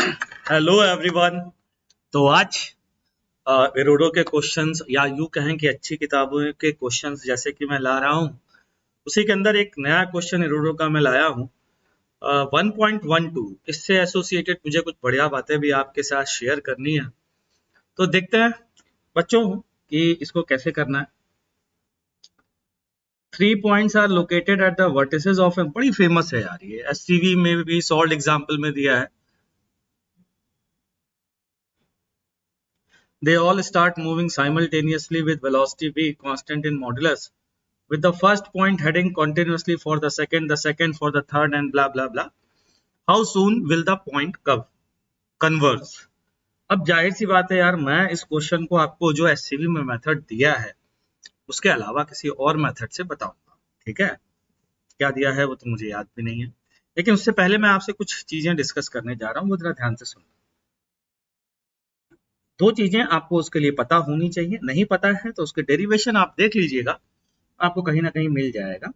Hello everyone. तो आज इरोडो के क्वेश्चंस या यूं कहें कि अच्छी किताबों के क्वेश्चंस जैसे कि मैं ला रहा हूं, उसी के अंदर एक नया क्वेश्चन इरोडो का मैं लाया हूं 1.12। इससे एसोसिएटेड मुझे कुछ बढ़िया बातें भी आपके साथ शेयर करनी है। तो देखते हैं बच्चों कि इसको कैसे करना है। 3 points are located at the vertices of A, बड़ी फेमस है यार ये, एससीवी में भी सॉल्व एग्जाम्पल में दिया है। They all start moving simultaneously with velocity v constant in modulus, with the first point heading continuously for the second for the third, and blah blah blah. How soon will the point converge? अब जाहिर सी बात है यार, मैं इस question को आपको जो एससीवी में मेथड दिया है उसके अलावा किसी और मेथड से बताऊंगा। ठीक है, क्या दिया है वो तो मुझे याद भी नहीं है, लेकिन उससे पहले मैं आपसे कुछ चीजें डिस्कस करने जा रहा हूँ, वो जरा ध्यान से सुनना। दो चीजें आपको उसके लिए पता होनी चाहिए, नहीं पता है तो उसके डेरिवेशन आप देख लीजिएगा, आपको कहीं ना कहीं मिल जाएगा।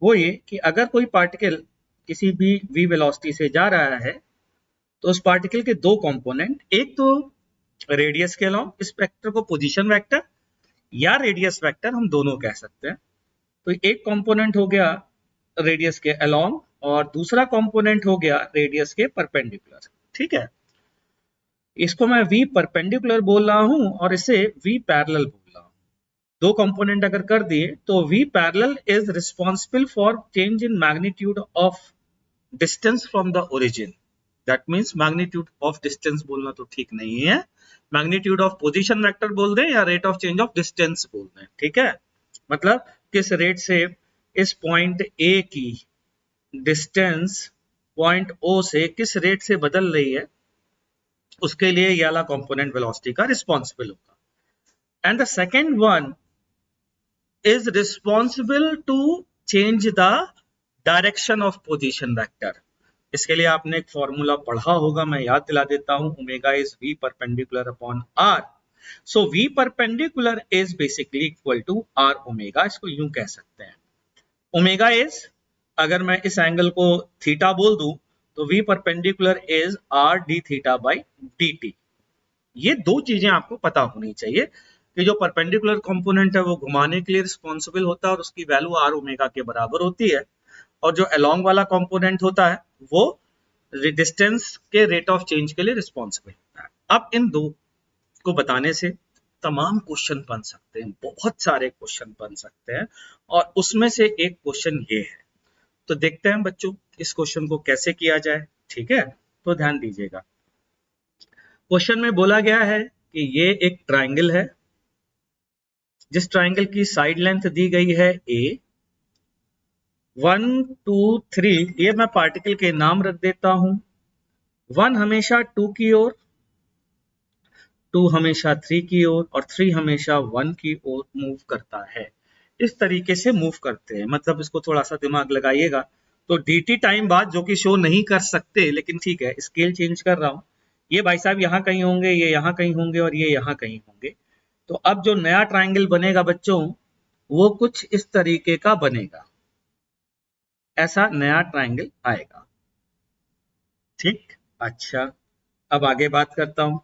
वो ये कि अगर कोई पार्टिकल किसी भी v वेलोसिटी से जा रहा है तो उस पार्टिकल के दो कंपोनेंट, एक तो रेडियस के अलोंग, इस वेक्टर को पोजीशन वेक्टर या रेडियस वेक्टर हम दोनों कह सकते हैं। तो एक कंपोनेंट हो गया रेडियस के अलोंग और दूसरा कंपोनेंट हो गया रेडियस के परपेंडिकुलर। ठीक है, इसको मैं v परपेंडिकुलर बोल रहा हूं और इसे v पैरेलल बोल रहा हूं। दो कंपोनेंट अगर कर दिए तो v parallel is responsible for change in magnitude of distance from the origin. That means magnitude of distance बोलना तो ठीक नहीं है, मैग्नीट्यूड ऑफ पोजीशन वेक्टर बोल दें या rate of change of distance बोल दें। ठीक है, मतलब किस रेट से इस पॉइंट ए की डिस्टेंस पॉइंट ओ से किस रेट से बदल रही है, उसके लिए ये वाला कंपोनेंट वेलोसिटी का रिस्पॉन्सिबल होगा। And the second one is responsible to change the direction of position vector। इसके लिए आपने एक फॉर्मूला पढ़ा होगा, मैं याद दिला देता हूं, omega is v perpendicular upon r। So v perpendicular is basically equal to r omega. इसको यूं कह सकते हैं, ओमेगा इज, अगर मैं इस एंगल को थीटा बोल दूं तो v perpendicular is r d theta by dt। ये दो चीजें आपको पता होनी चाहिए कि जो परपेंडिकुलर कंपोनेंट है वो घुमाने के लिए रिस्पॉन्सिबल होता है और उसकी वैल्यू आर ओमेगा के बराबर होती है, और जो अलोंग वाला कंपोनेंट होता है वो डिस्टेंस के रेट ऑफ चेंज के लिए रिस्पॉन्सिबल होता है। अब इन दो को बताने से तमाम क्वेश्चन बन सकते हैं, बहुत सारे क्वेश्चन बन सकते हैं, और उसमें से एक क्वेश्चन ये है। तो देखते हैं बच्चों इस क्वेश्चन को कैसे किया जाए। ठीक है, तो ध्यान दीजिएगा। क्वेश्चन में बोला गया है कि ये एक ट्राइंगल है जिस ट्राइंगल की साइड लेंथ दी गई है a, 1 2 3, ये मैं पार्टिकल के नाम रख देता हूं। 1 हमेशा 2 की ओर, 2 हमेशा 3 की ओर और 3 हमेशा 1 की ओर मूव करता है। इस तरीके से मूव करते हैं, मतलब इसको थोड़ा सा दिमाग लगाइएगा। तो dt टाइम बाद, जो कि शो नहीं कर सकते लेकिन ठीक है स्केल चेंज कर रहा हूं, ये भाई साहब यहाँ कहीं होंगे, ये यहाँ कहीं होंगे और ये यहाँ कहीं होंगे। तो अब जो नया ट्राइंगल बनेगा बच्चों वो कुछ इस तरीके का बनेगा, ऐसा नया ट्राइंगल आएगा। ठीक, अच्छा अब आगे बात करता हूं।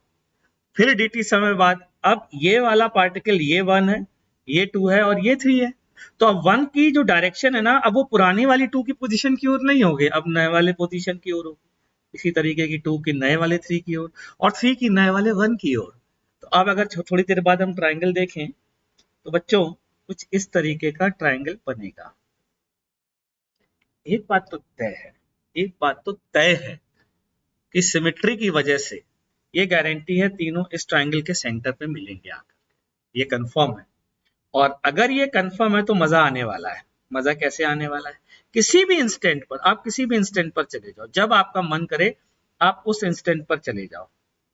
फिर dt समय बाद, अब ये वाला पार्टिकल ये 1 है, ये 2 है और ये 3 है। तो अब 1 की जो डायरेक्शन है ना, अब वो पुरानी वाली 2 की पोजीशन की ओर नहीं होगी, अब नए वाले पोजीशन की ओर होगी। इसी तरीके की 2 की नए वाले 3 की ओर और 3 की नए वाले 1 की ओर। तो अब अगर थोड़ी देर बाद हम ट्राइंगल देखें तो बच्चों कुछ इस तरीके का ट्राइंगल बनेगा। एक बात तो तय है, एक बात तो तय है कि सिमेट्री की वजह से ये गारंटी है तीनों इस ट्राइंगल के सेंटर पे मिलेंगे आकर, ये कंफर्म है। और अगर ये कंफर्म है तो मजा आने वाला है। मजा कैसे आने वाला है, किसी भी इंस्टेंट पर, आप किसी भी इंस्टेंट पर चले जाओ, जब आपका मन करे आप उस इंस्टेंट पर चले जाओ।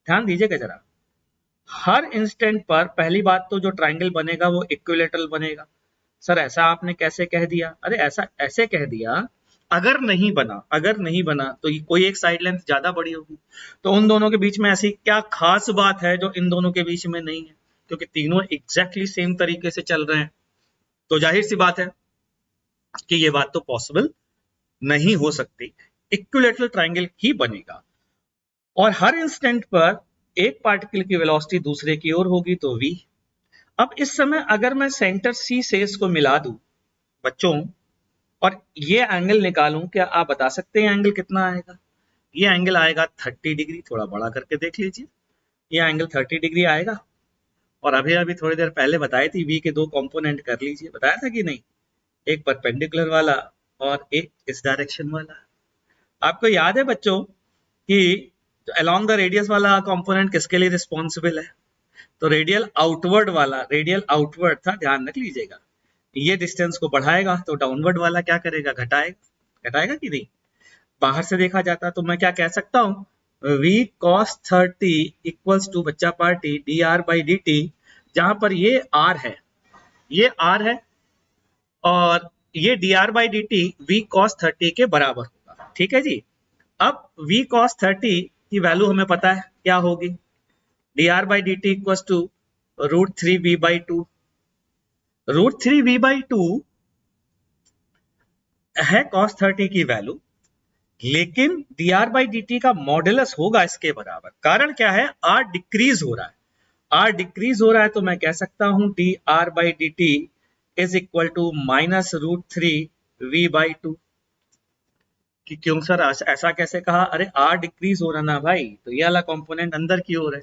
ध्यान दीजिएगा जरा, हर इंस्टेंट पर पहली बात तो जो ट्राइंगल बनेगा वो इक्विलेटरल बनेगा। सर ऐसा आपने कैसे कह दिया? अरे ऐसा ऐसे कह दिया, अगर नहीं बना तो कोई एक साइड लेंथ ज्यादा बड़ी होगी, तो उन दोनों के बीच में ऐसी क्या खास बात है जो इन दोनों के बीच में नहीं है, क्योंकि तीनों एग्जैक्टली सेम तरीके से चल रहे हैं। तो जाहिर सी बात है कि ये बात तो पॉसिबल नहीं हो सकती, इक्विलेटरल ट्राइंगल ही बनेगा। और हर इंस्टेंट पर एक पार्टिकल की वेलोसिटी दूसरे की ओर होगी तो v। अब इस समय अगर मैं सेंटर C से इसको मिला दूं बच्चों और ये एंगल निकालूं, क्या आप बता सकते हैं एंगल कितना आएगा? ये एंगल आएगा 30 डिग्री। थोड़ा बड़ा करके देख लीजिए, ये एंगल 30 डिग्री आएगा। और अभी अभी थोड़ी देर पहले बताई थी v के दो कंपोनेंट कर लीजिए, बताया था कि नहीं? एक परपेंडिकुलर वाला और एक इस डायरेक्शन वाला। आपको याद है बच्चों कि अलोंग द रेडियस वाला कंपोनेंट किसके लिए रिस्पॉन्सिबल है? तो रेडियल आउटवर्ड वाला, रेडियल आउटवर्ड था, ध्यान रख लीजिएगा। ये डिस्टेंस को बढ़ाएगा तो डाउनवर्ड वाला क्या करेगा? घटाएगा। घटाएगा कि नहीं? बाहर से देखा जाता तो मैं क्या कह सकता हूं, v cos 30 इक्वल्स टू बच्चा पार्टी dr बाई dt, जहां पर ये r है, ये r है और ये dr by dt v cos 30 के बराबर होगा। ठीक है जी। अब v cos 30 की वैल्यू हमें पता है क्या होगी, dr by dt equals to √3v by 2। √3v by 2 है cos 30 की वैल्यू, लेकिन dr बाई dt का मॉडुलस होगा इसके बराबर। कारण क्या है? r डिक्रीज हो रहा है, r डिक्रीज हो रहा है तो मैं कह सकता हूं dr by dt is equal to -√3v by 2। कि क्यों सर ऐसा कैसे कहा? अरे r डिक्रीज हो रहा ना भाई, तो ये वाला कंपोनेंट अंदर की ओर है।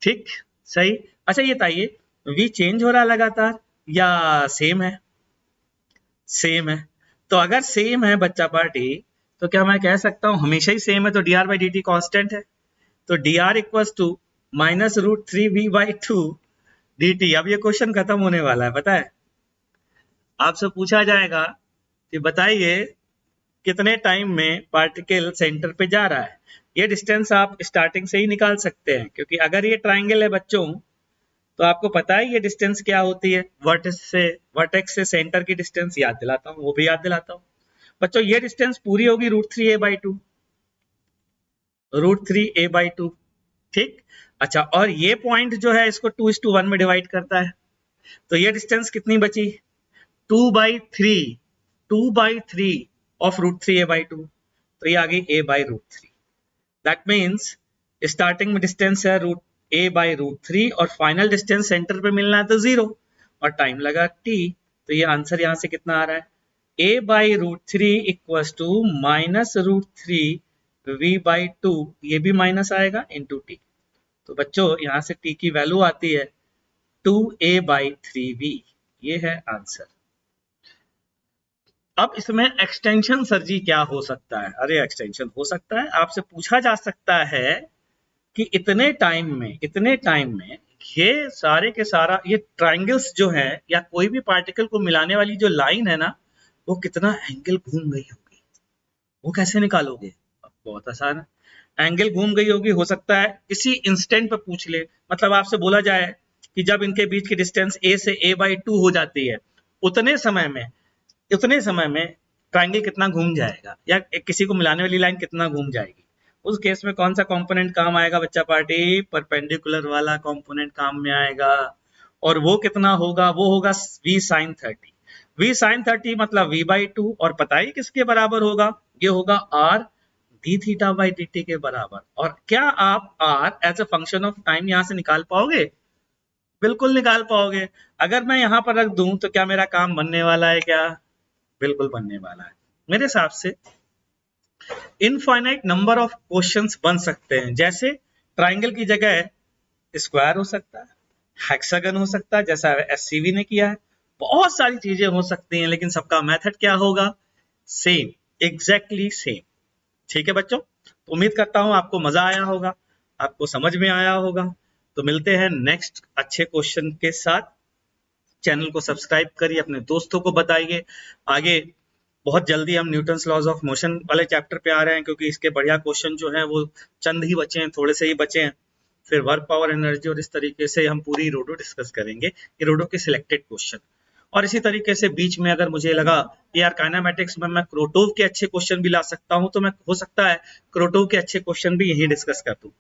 ठीक, सही। अच्छा ये बताइए, v चेंज हो रहा है लगातार या सेम है? सेम है। तो अगर सेम है बच्चा पार्टी, तो क्या मैं कह सकता हूं हमेशा ही सेम है तो dr बाई dt कांस्टेंट है, तो dr equals to -√3v by 2 dt। अब ये क्वेश्चन खत्म होने वाला है, पता है? आपसे पूछा जाएगा कि बताइए कितने टाइम में पार्टिकल सेंटर पे जा रहा है। ये डिस्टेंस आप स्टार्टिंग से ही निकाल सकते हैं, क्योंकि अगर ये ट्राइंगल है बच्चों तो आपको पता है ये डिस्टेंस क्या होती है। वर्टेक्स से सेंटर की डिस्टेंस याद दिलाता हूँ, वो भी याद दिलाता हूँ बच्चों। ये डिस्टेंस पूरी होगी √3a बाई 2, √3a बाई 2। ठीक। अच्छा, और ये पॉइंट जो है इसको 2:1 में डिवाइड करता है, तो ये डिस्टेंस कितनी बची? 2/3, 2/3 ऑफ √3a बाई 2, तो ये आ गई a by √3। That means starting में डिस्टेंस है a बाई √3 और फाइनल डिस्टेंस सेंटर पे मिलना है तो 0 और टाइम लगा t, तो ये आंसर यहां से कितना आ रहा है? a by √3 equals to -√3v by 2, ये भी माइनस आएगा इंटू t। तो बच्चों यहां से t की वैल्यू आती है 2a बाई 3v, ये है आंसर। अब इसमें एक्सटेंशन सर जी क्या हो सकता है? अरे एक्सटेंशन हो सकता है, आपसे पूछा जा सकता है कि इतने टाइम में ये सारे के सारा ये ट्रायंगल्स जो है या कोई भी पार्टिकल को मिलाने वाली जो लाइन है ना, वो कितना एंगल घूम गई होगी, वो कैसे निकालोगे? बहुत आसान है, एंगल घूम गई होगी। हो सकता है किसी इंस्टेंट पे पूछ ले, मतलब आपसे बोला जाए कि जब इनके बीच की डिस्टेंस a से a बाई 2 हो जाती है, उतने समय में ट्रायंगल कितना घूम जाएगा या किसी को मिलाने वाली लाइन कितना घूम जाएगी। उस केस में कौन सा कंपोनेंट काम आएगा बच्चा पार्टी? परपेंडिकुलर वाला कंपोनेंट काम में आएगा। और वो कितना होगा? वो होगा v sin 30। v sin 30 मतलब v बाई 2, और पता ही किसके बराबर होगा? ये होगा r d theta by dt के बराबर। और क्या आप r as a function of time यहां से निकाल पाओगे? बिल्कुल निकाल पाओगे। अगर मैं यहां पर रख दूं तो क्या मेरा काम बनने वाला है? क्या बिल्कुल बनने वाला है। मेरे हिसाब से इनफाइनाइट नंबर ऑफ क्वेश्चंस बन सकते हैं, जैसे ट्रायंगल की जगह स्क्वायर हो सकता है, हेक्सागन हो सकता है जैसा एससीवी ने किया है, बहुत सारी चीजें हो सकती हैं, लेकिन सबका मेथड क्या होगा? Same, exactly same. ठीक है बच्चों, तो उम्मीद करता हूं आपको मजा आया होगा, आपको समझ में आया होगा। तो मिलते हैं नेक्स्ट अच्छे क्वेश्चन के साथ। चैनल को सब्सक्राइब करिए, अपने दोस्तों को बताइए। आगे बहुत जल्दी हम न्यूटन्स लॉज ऑफ मोशन वाले चैप्टर पे आ रहे हैं, क्योंकि इसके बढ़िया क्वेश्चन जो है वो चंद ही बचे हैं, थोड़े से ही बचे हैं। फिर वर्क पावर एनर्जी और इस तरीके से हम पूरी रोडो डिस्कस करेंगे, रोडो के सिलेक्टेड क्वेश्चन। और इसी तरीके से बीच में अगर मुझे लगा कि यार काइनेमैटिक्स में मैं क्रोटोव के अच्छे क्वेश्चन भी ला सकता हूं, तो मैं हो सकता है क्रोटोव के अच्छे क्वेश्चन भी यही डिस्कस कर दूं।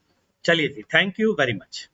चलिए जी, थैंक यू वेरी मच।